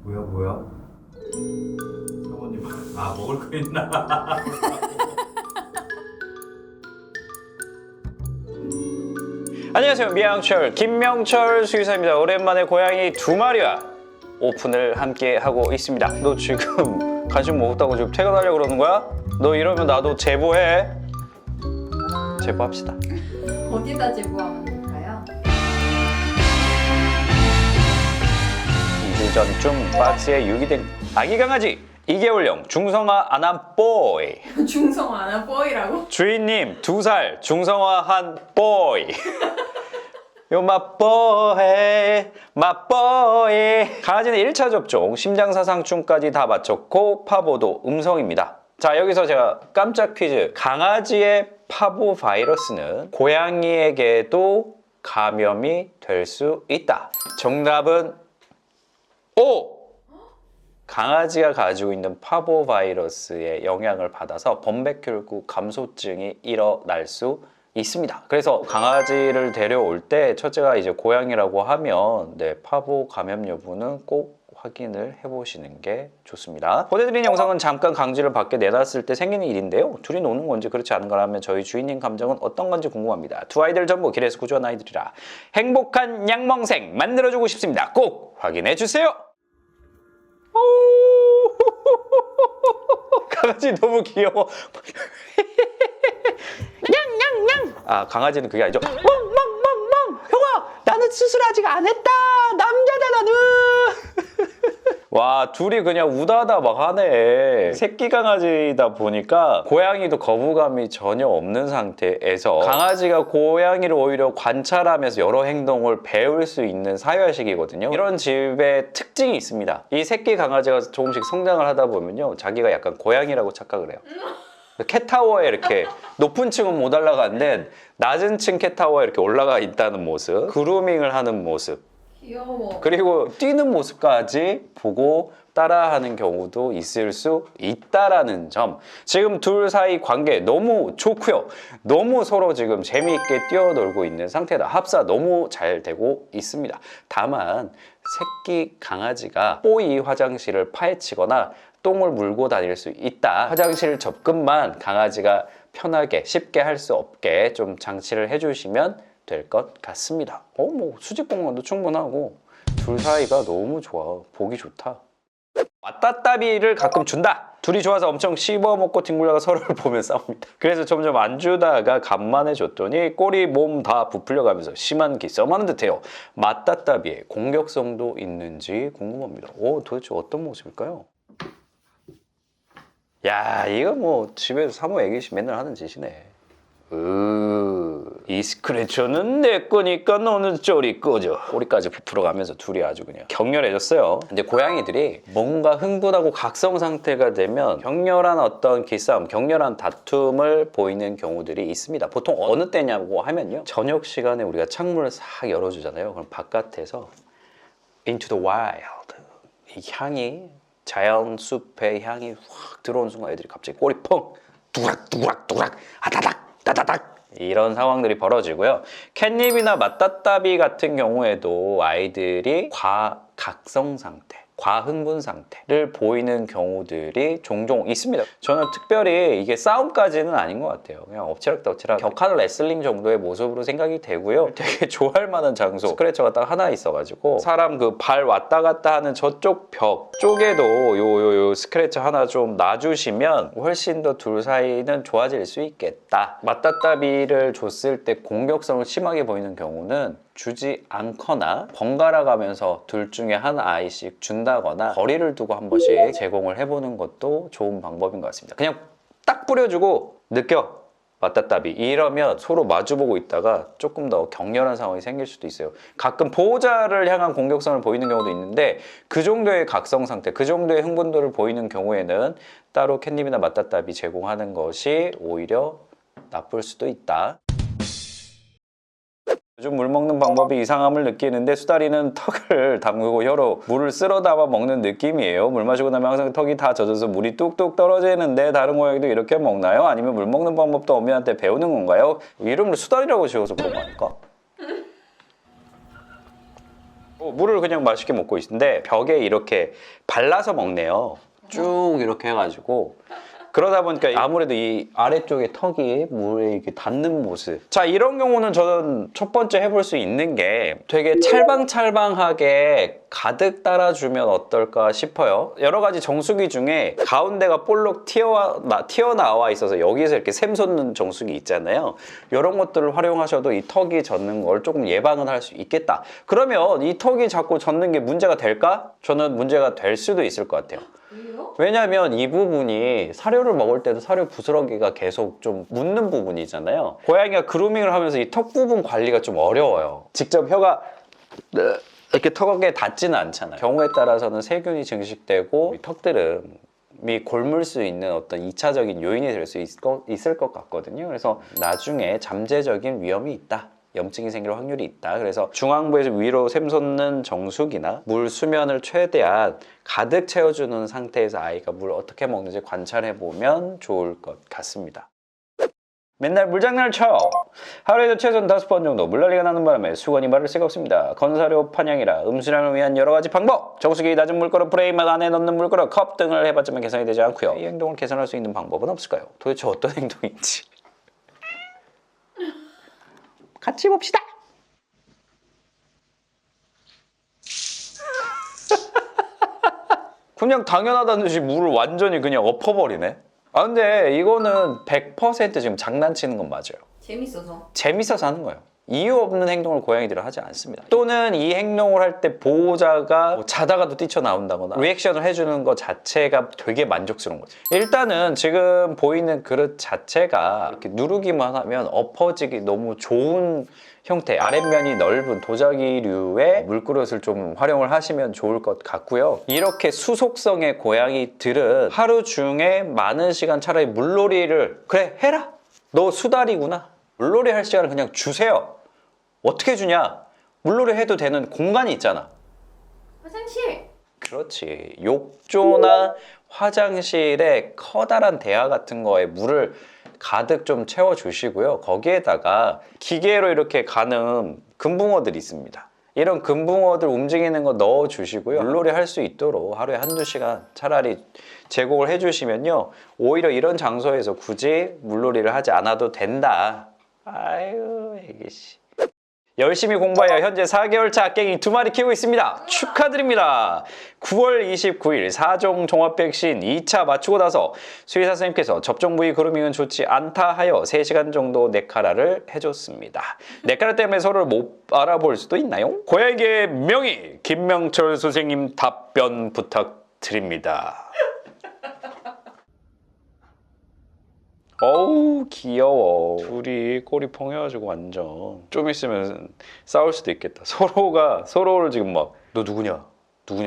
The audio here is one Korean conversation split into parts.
뭐야? 사모님, 먹을 거 있나? 안녕하세요, 미양철 김명철 수의사입니다. 오랜만에 고양이 2마리와 오픈을 함께 하고 있습니다. 너 지금 간식 먹었다고 지금 퇴근하려고 그러는 거야? 너 이러면 나도 제보해. 제보합시다. 어디다 제보하면 될까요? 2주 전쯤 박스에 유기된 아기 강아지 2개월령 중성화 아남보이. 중성 아나 뽀이라고? 주인님 2살 중성화한 보이. 요 맛보해 맛보해. 강아지는 1차 접종 심장사상충까지 다 마쳤고 파보도 음성입니다. 자, 여기서 제가 깜짝 퀴즈. 강아지의 파보 바이러스는 고양이에게도 감염이 될 수 있다. 정답은 O! 강아지가 가지고 있는 파보 바이러스의 영향을 받아서 범백혈구 감소증이 일어날 수 있습니다. 그래서 강아지를 데려올 때 첫째가 이제 고양이라고 하면 파보 감염 여부는 꼭 확인을 해보시는 게 좋습니다. 보내드린 영상은 잠깐 강지를 밖에 내놨을 때 생기는 일인데요. 둘이 노는 건지 그렇지 않은 거라면 저희 주인님 감정은 어떤 건지 궁금합니다. 두 아이들 전부 길에서 구조한 아이들이라 행복한 양멍생 만들어주고 싶습니다. 꼭 확인해주세요. 강아지 너무 귀여워. 냥냥냥. 아, 강아지는 그게 아니죠. 멍멍멍멍. 형아, 나는 수술 아직 안 했다. 남자다 나는. 와, 둘이 그냥 우다다 막 하네. 새끼 강아지다 보니까 고양이도 거부감이 전혀 없는 상태에서 강아지가 고양이를 오히려 관찰하면서 여러 행동을 배울 수 있는 사회화식이거든요. 이런 집의 특징이 있습니다. 이 새끼 강아지가 조금씩 성장을 하다 보면요, 자기가 약간 고양이라고 착각을 해요. 캣타워에 이렇게 높은 층은 못 올라가는데 낮은 층 캣타워에 이렇게 올라가 있다는 모습, 그루밍을 하는 모습, 귀여워. 그리고 뛰는 모습까지 보고 따라하는 경우도 있을 수 있다라는 점. 지금 둘 사이 관계 너무 좋고요. 너무 서로 지금 재미있게 뛰어놀고 있는 상태다. 합사 너무 잘 되고 있습니다. 다만 새끼 강아지가 뽀이 화장실을 파헤치거나 똥을 물고 다닐 수 있다. 화장실 접근만 강아지가 편하게 쉽게 할 수 없게 좀 장치를 해주시면 될 것 같습니다. 뭐 수직 공간도 충분하고 둘 사이가 너무 좋아. 보기 좋다. 왔다따비를 가끔 준다. 둘이 좋아서 엄청 씹어먹고 뒹굴다가 서로를 보면 싸웁니다. 그래서 점점 안 주다가 간만에 줬더니 꼬리 몸 다 부풀려가면서 심한 기싸움하는 듯해요. 맞다따비의 공격성도 있는지 궁금합니다. 도대체 어떤 모습일까요? 야, 이거 뭐 집에서 사모 애기씨 맨날 하는 짓이네. 이 스크래쳐는 내 거니까 너는 저리 꺼져. 꼬리까지 부풀어가면서 둘이 아주 그냥 격렬해졌어요. 근데 고양이들이 뭔가 흥분하고 각성 상태가 되면 격렬한 어떤 기싸움, 격렬한 다툼을 보이는 경우들이 있습니다. 보통 어느 때냐고 하면요, 저녁 시간에 우리가 창문을 싹 열어주잖아요. 그럼 바깥에서 Into the Wild, 이 향이, 자연 숲의 향이 확 들어오는 순간 애들이 갑자기 꼬리 펑 뚜락뚜락뚜락 아다닥 따다닥 이런 상황들이 벌어지고요. 캣닙이나 맞다따비 같은 경우에도 아이들이 과각성 상태, 과흥분 상태를 보이는 경우들이 종종 있습니다. 저는 특별히 이게 싸움까지는 아닌 것 같아요. 그냥 엎치락뒤치락 격한 레슬링 정도의 모습으로 생각이 되고요. 되게 좋아할 만한 장소, 스크래쳐가 딱 하나 있어가지고 사람 그 발 왔다 갔다 하는 저쪽 벽 쪽에도 요 스크래쳐 하나 좀 놔주시면 훨씬 더 둘 사이는 좋아질 수 있겠다. 맞다따비를 줬을 때 공격성을 심하게 보이는 경우는 주지 않거나 번갈아 가면서 둘 중에 한 아이씩 준다거나 거리를 두고 한 번씩 제공을 해보는 것도 좋은 방법인 것 같습니다. 그냥 딱 뿌려주고 느껴 맞다따비 이러면 서로 마주보고 있다가 조금 더 격렬한 상황이 생길 수도 있어요. 가끔 보호자를 향한 공격성을 보이는 경우도 있는데 그 정도의 각성 상태, 그 정도의 흥분도를 보이는 경우에는 따로 캣닙이나 맞다따비 제공하는 것이 오히려 나쁠 수도 있다. 요즘 물 먹는 방법이 이상함을 느끼는데 수다리는 턱을 담그고 혀로 물을 쓸어 담아 먹는 느낌이에요. 물 마시고 나면 항상 턱이 다 젖어서 물이 뚝뚝 떨어지는데 다른 고양이도 이렇게 먹나요? 아니면 물 먹는 방법도 어미한테 배우는 건가요? 이름을 수다리라고 지어서 그런 거 아닐까? 물을 그냥 맛있게 먹고 있는데 벽에 이렇게 발라서 먹네요. 쭉 이렇게 해가지고. 그러다 보니까 아무래도 이 아래쪽에 턱이 물에 이렇게 닿는 모습. 자, 이런 경우는 저는 첫 번째 해볼 수 있는 게 되게 찰방찰방하게 가득 따라주면 어떨까 싶어요. 여러 가지 정수기 중에 가운데가 볼록 튀어나와 있어서 여기서 이렇게 샘솟는 정수기 있잖아요. 이런 것들을 활용하셔도 이 턱이 젖는 걸 조금 예방은 할 수 있겠다. 그러면 이 턱이 자꾸 젖는 게 문제가 될까? 저는 문제가 될 수도 있을 것 같아요. 왜요? 왜냐면 이 부분이 사료를 먹을 때도 사료 부스러기가 계속 좀 묻는 부분이잖아요. 고양이가 그루밍을 하면서 이 턱 부분 관리가 좀 어려워요. 직접 혀가 이렇게 턱에 닿지는 않잖아요. 경우에 따라서는 세균이 증식되고 이 턱들은 골물 수 있는 어떤 2차적인 요인이 될 수 있을 것 같거든요. 그래서 나중에 잠재적인 위험이 있다. 염증이 생길 확률이 있다. 그래서 중앙부에서 위로 샘솟는 정수기나 물 수면을 최대한 가득 채워주는 상태에서 아이가 물 어떻게 먹는지 관찰해 보면 좋을 것 같습니다. 맨날 물장난을 쳐요. 하루에도 최소한 5번 정도 물난리가 나는 바람에 수건이 마를 새가 없습니다. 건사료 판양이라 음수량을 위한 여러 가지 방법, 정수기 낮은 물그릇, 프레임만 안에 넣는 물그릇, 컵 등을 해봤지만 개선이 되지 않고요. 이 행동을 개선할 수 있는 방법은 없을까요? 도대체 어떤 행동인지 같이 봅시다. 그냥 당연하다는 듯이 물을 완전히 그냥 엎어버리네. 아 근데 이거는 100% 지금 장난치는 건 맞아요. 재밌어서. 재밌어서 하는 거예요. 이유 없는 행동을 고양이들은 하지 않습니다. 또는 이 행동을 할 때 보호자가 뭐 자다가도 뛰쳐나온다거나 리액션을 해주는 것 자체가 되게 만족스러운 거죠. 일단은 지금 보이는 그릇 자체가 이렇게 누르기만 하면 엎어지기 너무 좋은 형태, 아랫면이 넓은 도자기류의 물그릇을 좀 활용을 하시면 좋을 것 같고요. 이렇게 수속성의 고양이들은 하루 중에 많은 시간 차라리 물놀이를 그래 해라! 너 수달이구나. 물놀이 할 시간을 그냥 주세요. 어떻게 주냐? 물놀이 해도 되는 공간이 있잖아. 화장실. 그렇지. 욕조나 화장실에 커다란 대야 같은 거에 물을 가득 좀 채워주시고요. 거기에다가 기계로 이렇게 가는 금붕어들이 있습니다. 이런 금붕어들 움직이는 거 넣어주시고요. 물놀이 할 수 있도록 하루에 한두 시간 차라리 제공을 해주시면요. 오히려 이런 장소에서 굳이 물놀이를 하지 않아도 된다. 아유, 애기씨. 열심히 공부하여 현재 4개월 차 깽이 2마리 키우고 있습니다. 축하드립니다. 9월 29일 4종 종합 백신 2차 맞추고 나서 수의사 선생님께서 접종 부위 그루밍은 좋지 않다 하여 3시간 정도 네카라를 해줬습니다. 네카라 때문에 서로를 못 알아볼 수도 있나요? 고양이의 명의 김명철 선생님 답변 부탁드립니다. 어우 귀여워. 둘이 꼬리 펑해가지고 완전 좀 있으면 싸울 수도 있겠다. 서로가 서로를 지금 막 너 누구냐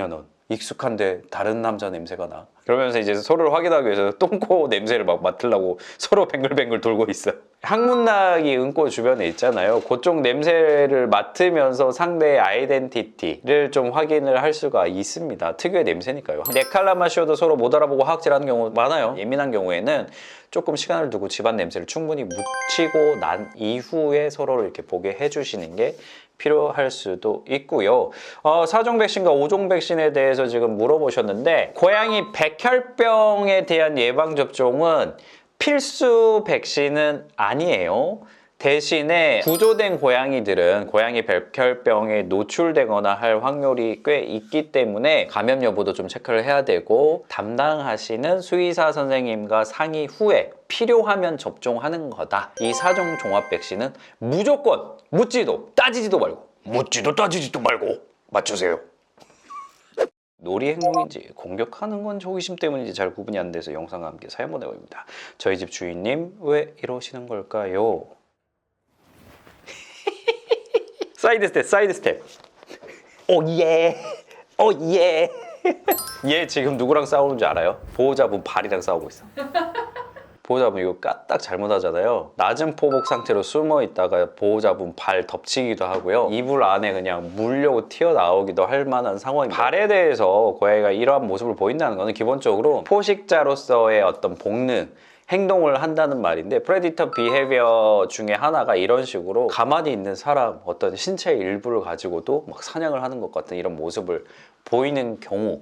넌 익숙한데 다른 남자 냄새가 나. 그러면서 이제 서로를 확인하기 위해서 똥꼬 냄새를 막 맡으려고 서로 뱅글뱅글 돌고 있어. 항문낙이 응꼬 주변에 있잖아요. 그쪽 냄새를 맡으면서 상대의 아이덴티티를 좀 확인을 할 수가 있습니다. 특유의 냄새니까요. 네칼라만 씌워도 서로 못 알아보고 하악질하는 경우 많아요. 예민한 경우에는 조금 시간을 두고 집안 냄새를 충분히 묻히고 난 이후에 서로를 이렇게 보게 해주시는 게 필요할 수도 있고요. 4종 백신과 5종 백신에 대해서 지금 물어보셨는데 고양이 백혈병에 대한 예방접종은 필수 백신은 아니에요. 대신에 구조된 고양이들은 고양이 백혈병에 노출되거나 할 확률이 꽤 있기 때문에 감염 여부도 좀 체크를 해야 되고 담당하시는 수의사 선생님과 상의 후에 필요하면 접종하는 거다. 이 4종 종합 백신은 무조건 묻지도 따지지도 말고 맞추세요. 놀이 행동인지 공격하는 건 호기심 때문인지 잘 구분이 안 돼서 영상과 함께 사연 보내봅니다. 저희 집 주인님 왜 이러시는 걸까요? 사이드 스텝. 오예. 얘 지금 누구랑 싸우는 줄 알아요? 보호자분 발이랑 싸우고 있어. 보호자분 이거 까딱 잘못하잖아요. 낮은 포복 상태로 숨어 있다가 보호자분 발 덮치기도 하고요. 이불 안에 그냥 물려고 튀어나오기도 할 만한 상황입니다. 발에 대해서 고양이가 이러한 모습을 보인다는 것은 기본적으로 포식자로서의 어떤 본능, 행동을 한다는 말인데 프레디터 비헤비어 중에 하나가 이런 식으로 가만히 있는 사람 어떤 신체의 일부를 가지고도 막 사냥을 하는 것 같은 이런 모습을 보이는 경우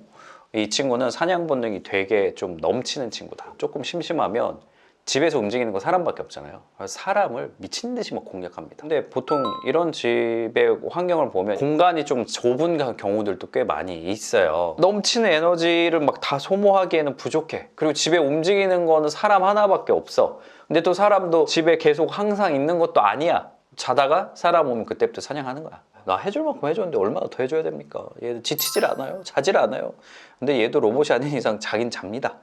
이 친구는 사냥 본능이 되게 좀 넘치는 친구다. 조금 심심하면 집에서 움직이는 건 사람밖에 없잖아요. 그래서 사람을 미친 듯이 막 공략합니다. 근데 보통 이런 집의 환경을 보면 공간이 좀 좁은 경우들도 꽤 많이 있어요. 넘치는 에너지를 막 다 소모하기에는 부족해. 그리고 집에 움직이는 거는 사람 하나밖에 없어. 근데 또 사람도 집에 계속 항상 있는 것도 아니야. 자다가 사람 오면 그때부터 사냥하는 거야. 나 해줄 만큼 해줬는데 얼마나 더 해줘야 됩니까? 얘도 지치질 않아요. 자질 않아요. 근데 얘도 로봇이 아닌 이상 자긴 잡니다.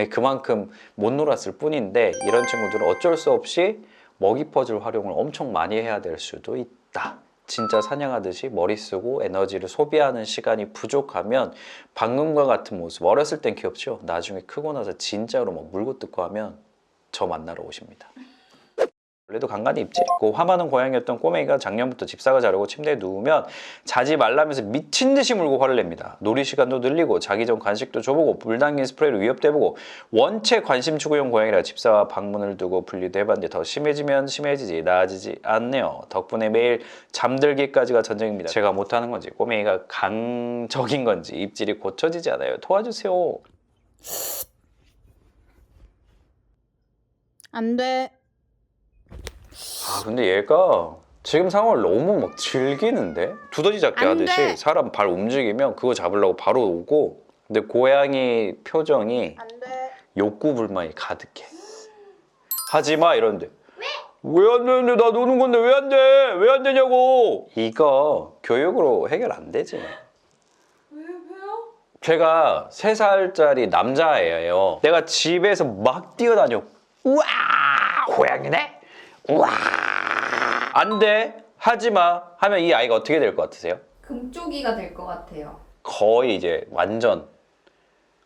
그만큼 못 놀았을 뿐인데 이런 친구들은 어쩔 수 없이 먹이 퍼즐 활용을 엄청 많이 해야 될 수도 있다. 진짜 사냥하듯이 머리 쓰고 에너지를 소비하는 시간이 부족하면 방금과 같은 모습, 어렸을 땐 귀엽죠? 나중에 크고 나서 진짜로 막 물고 뜯고 하면 저 만나러 오십니다. 원래도 간간히 입지. 그 화 많은 고양이였던 꼬맹이가 작년부터 집사가 자려고 침대에 누우면 자지 말라면서 미친 듯이 물고 화를 냅니다. 놀이 시간도 늘리고 자기 전 간식도 줘보고 물 담긴 스프레이로 위협도 해보고 원체 관심 추구용 고양이라 집사와 방문을 두고 분리도 해봤는데 더 심해지면 심해지지 나아지지 않네요. 덕분에 매일 잠들기까지가 전쟁입니다. 제가 못하는 건지 꼬맹이가 강적인 건지 입질이 고쳐지지 않아요. 도와주세요. 안 돼. 아 근데 얘가 지금 상황을 너무 막 즐기는데? 두더지 잡기 안 하듯이 돼. 사람 발 움직이면 그거 잡으려고 바로 오고 근데 고양이 표정이 안 돼. 욕구 불만이 가득해. 하지마 이러는데 왜 안 되는데 나 노는 건데 왜 안 돼? 왜 안 되냐고. 이거 교육으로 해결 안 되지. 왜요? 제가 3살짜리 남자애예요. 내가 집에서 막 뛰어다녀. 우와 고양이네? 우와 안 돼 하지마 하면 이 아이가 어떻게 될 것 같으세요? 금쪽이가 될 것 같아요. 거의 이제 완전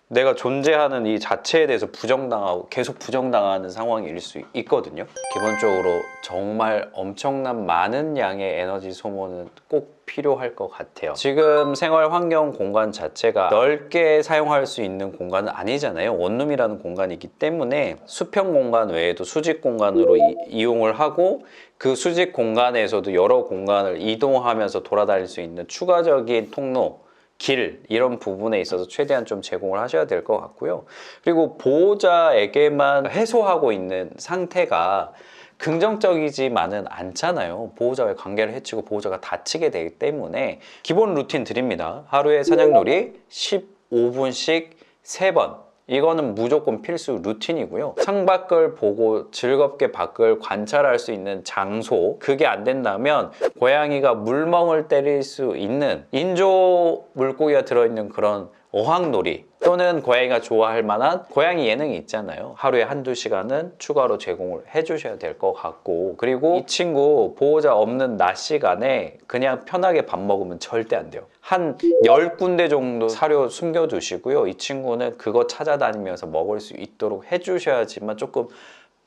내가 존재하는 이 자체에 대해서 부정당하고 계속 부정당하는 상황일 수 있거든요. 기본적으로 정말 엄청난 많은 양의 에너지 소모는 꼭 필요할 것 같아요. 지금 생활 환경 공간 자체가 넓게 사용할 수 있는 공간은 아니잖아요. 원룸이라는 공간이기 때문에 수평 공간 외에도 수직 공간으로 이용을 하고 그 수직 공간에서도 여러 공간을 이동하면서 돌아다닐 수 있는 추가적인 통로 길 이런 부분에 있어서 최대한 좀 제공을 하셔야 될 것 같고요. 그리고 보호자에게만 해소하고 있는 상태가 긍정적이지만은 않잖아요. 보호자와의 관계를 해치고 보호자가 다치게 되기 때문에 기본 루틴 드립니다. 하루에 사냥놀이 15분씩 3번. 이거는 무조건 필수 루틴이고요. 창밖을 보고 즐겁게 밖을 관찰할 수 있는 장소, 그게 안 된다면 고양이가 물멍을 때릴 수 있는 인조 물고기가 들어있는 그런 어항놀이 또는 고양이가 좋아할 만한 고양이 예능이 있잖아요. 하루에 1~2시간은 추가로 제공을 해주셔야 될 것 같고, 그리고 이 친구 보호자 없는 낮 시간에 그냥 편하게 밥 먹으면 절대 안 돼요. 한 10군데 정도 사료 숨겨두시고요. 이 친구는 그거 찾아다니면서 먹을 수 있도록 해주셔야지만 조금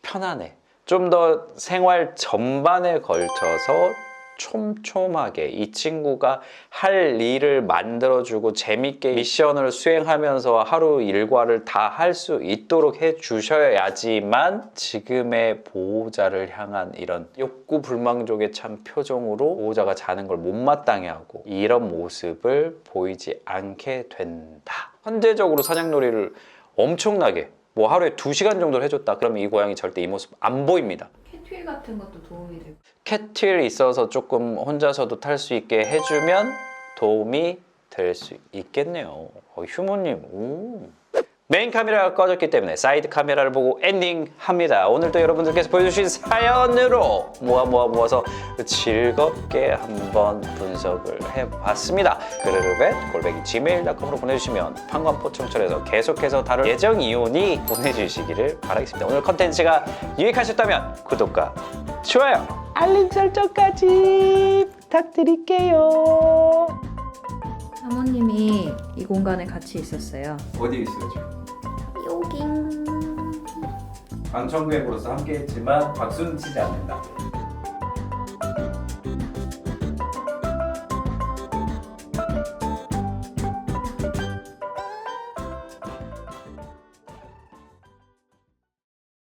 편안해. 좀 더 생활 전반에 걸쳐서 촘촘하게 이 친구가 할 일을 만들어주고 재밌게 미션을 수행하면서 하루 일과를 다 할 수 있도록 해주셔야지만 지금의 보호자를 향한 이런 욕구 불만족의 참 표정으로 보호자가 자는 걸 못마땅해 하고 이런 모습을 보이지 않게 된다. 현재적으로 사냥놀이를 엄청나게 뭐 하루에 2시간 정도를 해줬다 그러면 이 고양이 절대 이 모습 안 보입니다. 캣휠 같은 것도 도움이 되고. 캣휠 있어서 조금 혼자서도 탈 수 있게 해주면 도움이 될 수 있겠네요. 휴무님, 오. 메인 카메라가 꺼졌기 때문에 사이드 카메라를 보고 엔딩합니다. 오늘도 여러분들께서 보여주신 사연으로 모아서 즐겁게 한번 분석을 해봤습니다. 그르르벳@gmail.com으로 보내주시면 판관포청철에서 계속해서 다룰 예정이오니 보내주시기를 바라겠습니다. 오늘 컨텐츠가 유익하셨다면 구독과 좋아요, 알림 설정까지 부탁드릴게요. 사모님이 이 공간에 같이 있었어요. 어디 있어요 지금? 여기. 방청객으로서 함께했지만 박수는 치지 않는다.